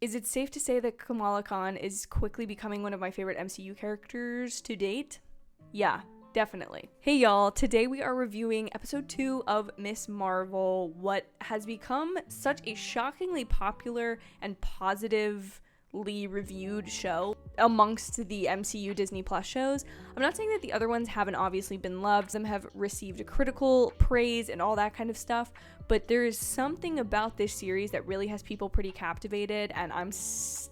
Is it safe to say that Kamala Khan is quickly becoming one of my favorite MCU characters to date? Yeah, definitely. Hey y'all, today we are reviewing episode 2 of Ms. Marvel, what has become such a shockingly popular and positively reviewed show amongst the MCU Disney Plus shows. I'm not saying that the other ones haven't obviously been loved, some have received critical praise and all that kind of stuff, but there is something about this series that really has people pretty captivated, and I'm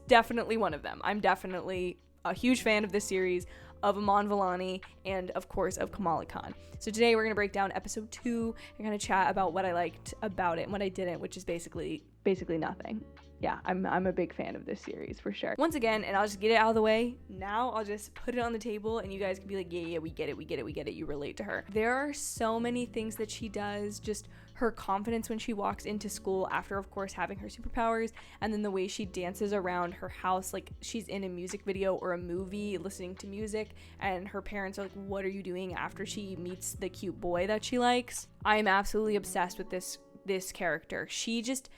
definitely one of them. I'm definitely a huge fan of this series, of Iman Vellani, and of course of Kamala Khan. So today we're going to break down episode 2 and kind of chat about what I liked about it and what I didn't, which is basically nothing. Yeah, I'm a big fan of this series for sure. Once again, and I'll just get it out of the way, now I'll just put it on the table and you guys can be like, yeah, we get it, you relate to her. There are so many things that she does, just her confidence when she walks into school after, of course, having her superpowers, and then the way she dances around her house like she's in a music video or a movie listening to music, and her parents are like, what are you doing, after she meets the cute boy that she likes. I am absolutely obsessed with this character. She just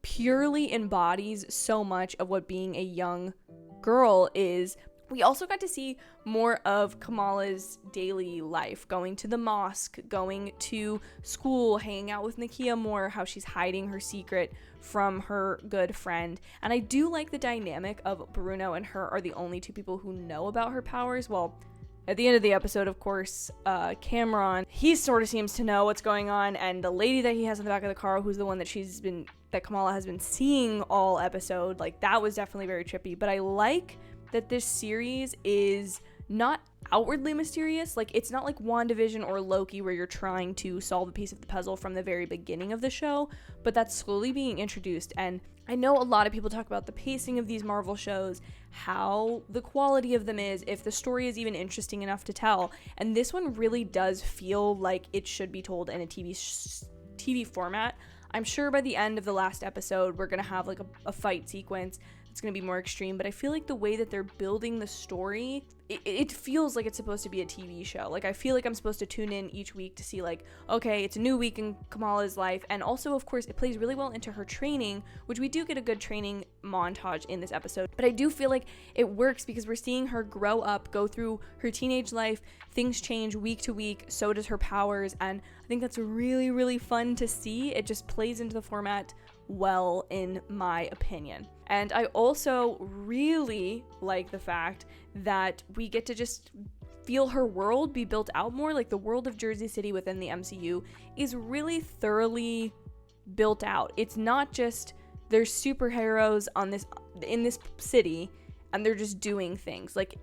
purely embodies so much of what being a young girl is. We also got to see more of Kamala's daily life, going to the mosque, going to school, hanging out with Nakia more, how she's hiding her secret from her good friend. And I do like the dynamic of Bruno and her are the only two people who know about her powers. Well, at the end of the episode, of course, Cameron, he sort of seems to know what's going on, and the lady that he has in the back of the car, who's the one that Kamala has been seeing all episode, like, that was definitely very trippy. But I like that this series is not outwardly mysterious. Like, it's not like WandaVision or Loki where you're trying to solve a piece of the puzzle from the very beginning of the show, but that's slowly being introduced. And I know a lot of people talk about the pacing of these Marvel shows, how the quality of them is, if the story is even interesting enough to tell, and this one really does feel like it should be told in a TV format. I'm sure by the end of the last episode we're gonna have like a fight sequence. It's going to be more extreme, but I feel like the way that they're building the story, it feels like it's supposed to be a TV show. Like, I feel like I'm supposed to tune in each week to see, like, okay, it's a new week in Kamala's life. And also, of course, it plays really well into her training, which we do get a good training montage in this episode. But I do feel like it works because we're seeing her grow up, go through her teenage life. Things change week to week, so does her powers. And I think that's really, really fun to see. It just plays into the format well, in my opinion. And I also really like the fact that we get to just feel her world be built out more. Like, the world of Jersey City within the MCU is really thoroughly built out. It's not just there's superheroes in this city and they're just doing things. Like,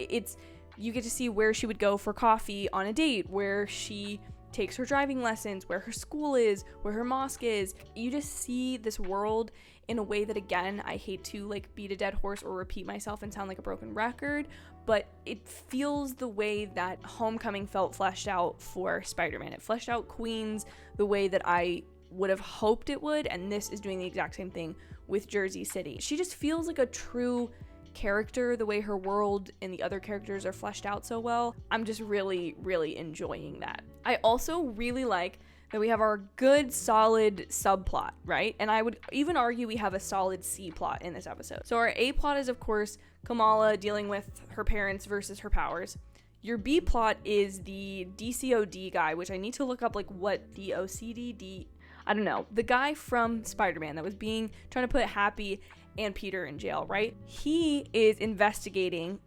you get to see where she would go for coffee on a date, where she takes her driving lessons, where her school is, where her mosque is. You just see this world in a way that, again, I hate to like beat a dead horse or repeat myself and sound like a broken record, but it feels the way that Homecoming felt fleshed out for Spider-Man. It fleshed out Queens the way that I would have hoped it would, and this is doing the exact same thing with Jersey City. She just feels like a true character, the way her world and the other characters are fleshed out so well. I'm just really, really enjoying that. I also really like that we have our good, solid subplot, right? And I would even argue we have a solid C plot in this episode. So our A plot is, of course, Kamala dealing with her parents versus her powers. Your B plot is the DCOD guy, which I need to look up, like, what the OCD, I don't know. The guy from Spider-Man that was trying to put Happy and Peter in jail, right? He is investigating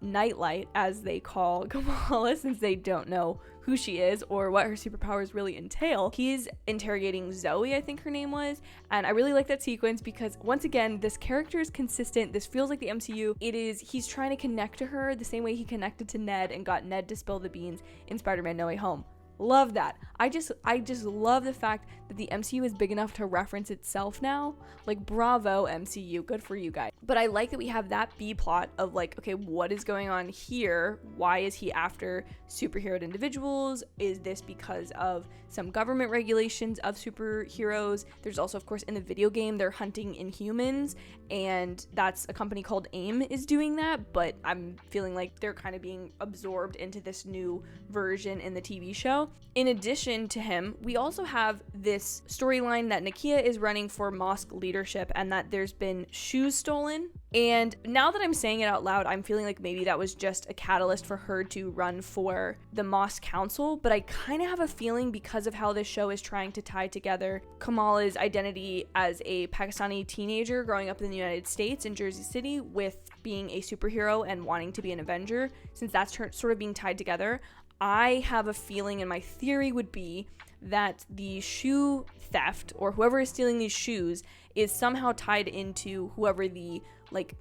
Nightlight, as they call Kamala, since they don't know who she is or what her superpowers really entail. He's interrogating Zoe, I think her name was, and I really like that sequence because, once again, this character is consistent. This feels like the MCU. He's trying to connect to her the same way he connected to Ned and got Ned to spill the beans in Spider-Man No Way Home. Love that. I just love the fact that the MCU is big enough to reference itself now. Like, bravo, MCU. Good for you guys. But I like that we have that B plot of, like, okay, what is going on here? Why is he after superhero individuals? Is this because of some government regulations of superheroes? There's also, of course, in the video game, they're hunting Inhumans, and that's a company called AIM is doing that, but I'm feeling like they're kind of being absorbed into this new version in the TV show. superhero. In addition to him, we also have this storyline that Nakia is running for mosque leadership and that there's been shoes stolen. And now that I'm saying it out loud, I'm feeling like maybe that was just a catalyst for her to run for the mosque council. But I kind of have a feeling, because of how this show is trying to tie together Kamala's identity as a Pakistani teenager growing up in the United States in Jersey City with being a superhero and wanting to be an Avenger, since that's sort of being tied together, I have a feeling, and my theory would be that the shoe theft, or whoever is stealing these shoes, is somehow tied into whoever the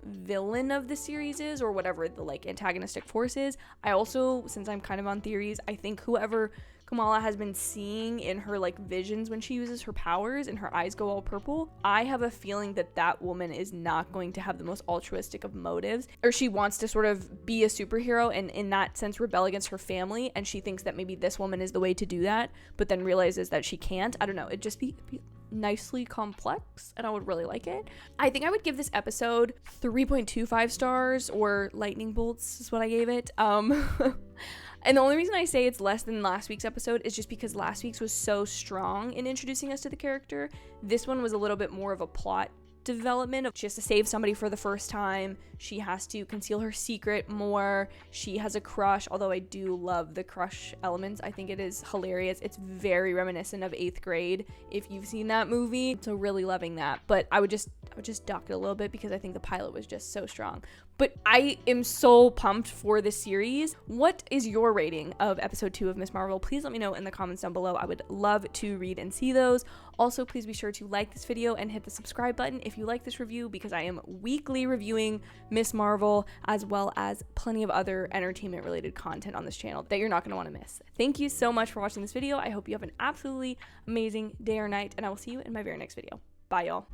villain of the series is, or whatever the antagonistic force is. I also, since I'm kind of on theories, I think whoever Kamala has been seeing in her visions when she uses her powers and her eyes go all purple, I have a feeling that that woman is not going to have the most altruistic of motives, or she wants to sort of be a superhero and in that sense rebel against her family, and she thinks that maybe this woman is the way to do that, but then realizes that she can't. I don't know, it'd just be nicely complex, and I would really like it. I think I would give this episode 3.25 stars, or lightning bolts is what I gave it. And the only reason I say it's less than last week's episode is just because last week's was so strong in introducing us to the character. This one was a little bit more of a plot development. She has to save somebody for the first time. She has to conceal her secret more. She has a crush, although I do love the crush elements. I think it is hilarious. It's very reminiscent of 8th Grade, if you've seen that movie. So really loving that. But I would just duck it a little bit because I think the pilot was just so strong. But I am so pumped for this series. What is your rating of episode 2 of Ms. Marvel? Please let me know in the comments down below. I would love to read and see those. Also, please be sure to like this video and hit the subscribe button if you like this review, because I am weekly reviewing Ms. Marvel, as well as plenty of other entertainment related content on this channel that you're not going to want to miss. Thank you so much for watching this video. I hope you have an absolutely amazing day or night, and I will see you in my very next video. Bye, y'all.